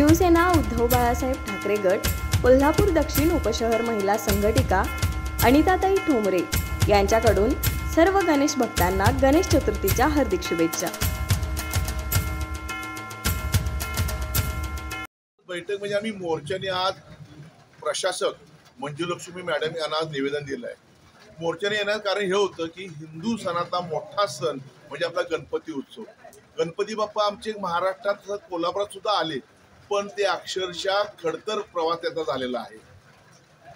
शिवसेना उद्धव बाळासाहेब ठाकरे गट कोल्हापूर दक्षिण उपशहर महिला संघटिका अनिताताई ठोंबरे यांच्याकडून सर्व गणेश भक्तांना गणेश चतुर्थीच्या हार्दिक शुभेच्छा। बैठक म्हणजे आम्ही मोर्चाने आज प्रशासक मंजुलक्ष्मी मॅडम यांना आज निवेदन दिलं आहे। मोर्चाने येण्याचं कारण हे होतं की हिंदू सणाचा मोठा सण म्हणजे आपला गणपती उत्सव। गणपती बाप्पा आमचे महाराष्ट्रात कोल्हापुरात सुद्धा आले, पण ते अक्षरशः खडतर प्रवास त्याचा झालेला आहे।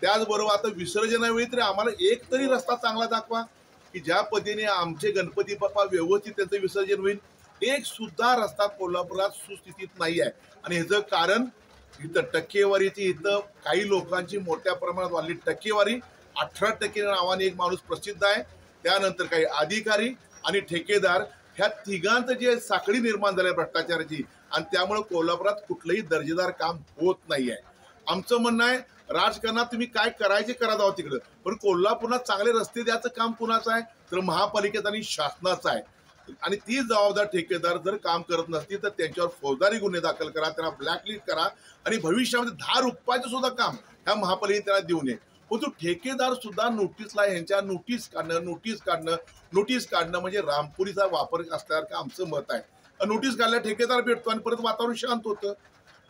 त्याचबरोबर आता विसर्जनावेळी तरी आम्हाला एक तरी रस्ता चांगला दाखवा की ज्या पद्धतीने आमचे गणपती बाप्पा व्यवस्थित त्यांचं विसर्जन होईल। एक सुद्धा रस्ता कोल्हापुरात सुस्थितीत नाही आहे आणि ह्याचं कारण इथं टक्केवारीची इथं काही लोकांची मोठ्या प्रमाणात वाढली टक्केवारी। 18% नावाने एक माणूस प्रसिद्ध आहे, त्यानंतर काही अधिकारी आणि ठेकेदार ह्या तिघांचं जे साखळी निर्माण झाली भ्रष्टाचाराची आणि त्यामुळे कोल्हापुरात कुठलंही दर्जेदार काम होत नाही आहे। आमचं म्हणणं आहे राजकारणात तुम्ही काय करायचे करा जावं तिकडं, पण कोल्हापुरात चांगले रस्ते द्यायचं काम कुणाचं आहे तर महापालिकेत आणि शासनाचं आहे। आणि ती जबाबदार ठेकेदार जर काम करत नसतील तर त्यांच्यावर फौजदारी गुन्हे दाखल करा, त्यांना ब्लॅकलिस्ट करा आणि भविष्यामध्ये 10 रुपयाचं सुद्धा काम ह्या महापालिकेने त्यांना देऊ नये। पण तो ठेकेदार सुद्धा नोटीसला ह्यांच्या नोटीस काढणं म्हणजे रामपुरीचा वापर असल्यासारखं आमचं मत आहे। नोटीस काढल्या ठेकेदार भेटतो आणि परत वातावरण शांत होतं।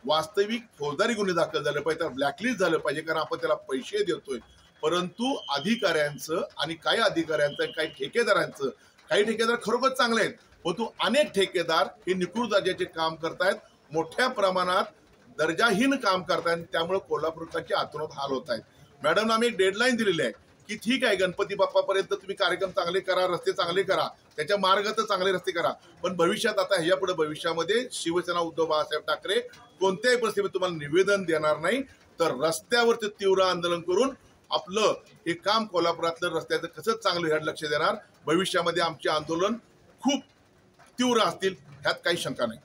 वास्तविक फौजदारी गुन्हे दाखल झाले पाहिजे, त्याला ब्लॅकलिस्ट झालं पाहिजे, कारण आपण त्याला पैसे देतोय। परंतु अधिकाऱ्यांचं आणि काही अधिकाऱ्यांचं काही ठेकेदारांचं, काही ठेकेदार खरोखर चांगले आहेत, परंतु अनेक ठेकेदार हे निकृष्ट दर्जाचे काम करतायत, मोठ्या प्रमाणात दर्जाहीन काम करतायत, त्यामुळे कोल्हापूरकरांचे आतोनात हाल होत आहेत। मॅडम आम्ही एक डेडलाईन दिलेली आहे की ठीक आहे गणपती बाप्पापर्यंत तुम्ही कार्यक्रम चांगले करा, रस्ते चांगले करा, त्याच्या मार्गात चांगले रस्ते करा, पण भविष्यात आता ह्यापुढे भविष्यामध्ये शिवसेना उद्धव बाळासाहेब ठाकरे कोणत्याही परिस्थितीत तुम्हाला निवेदन देणार नाही, तर रस्त्यावरती तीव्र आंदोलन करून आपलं हे काम कोल्हापुरातलं रस्त्याचं कसं चांगलं ह्यात लक्ष देणार। भविष्यामध्ये आमचे आंदोलन खूप तीव्र असतील, ह्यात काही शंका नाही।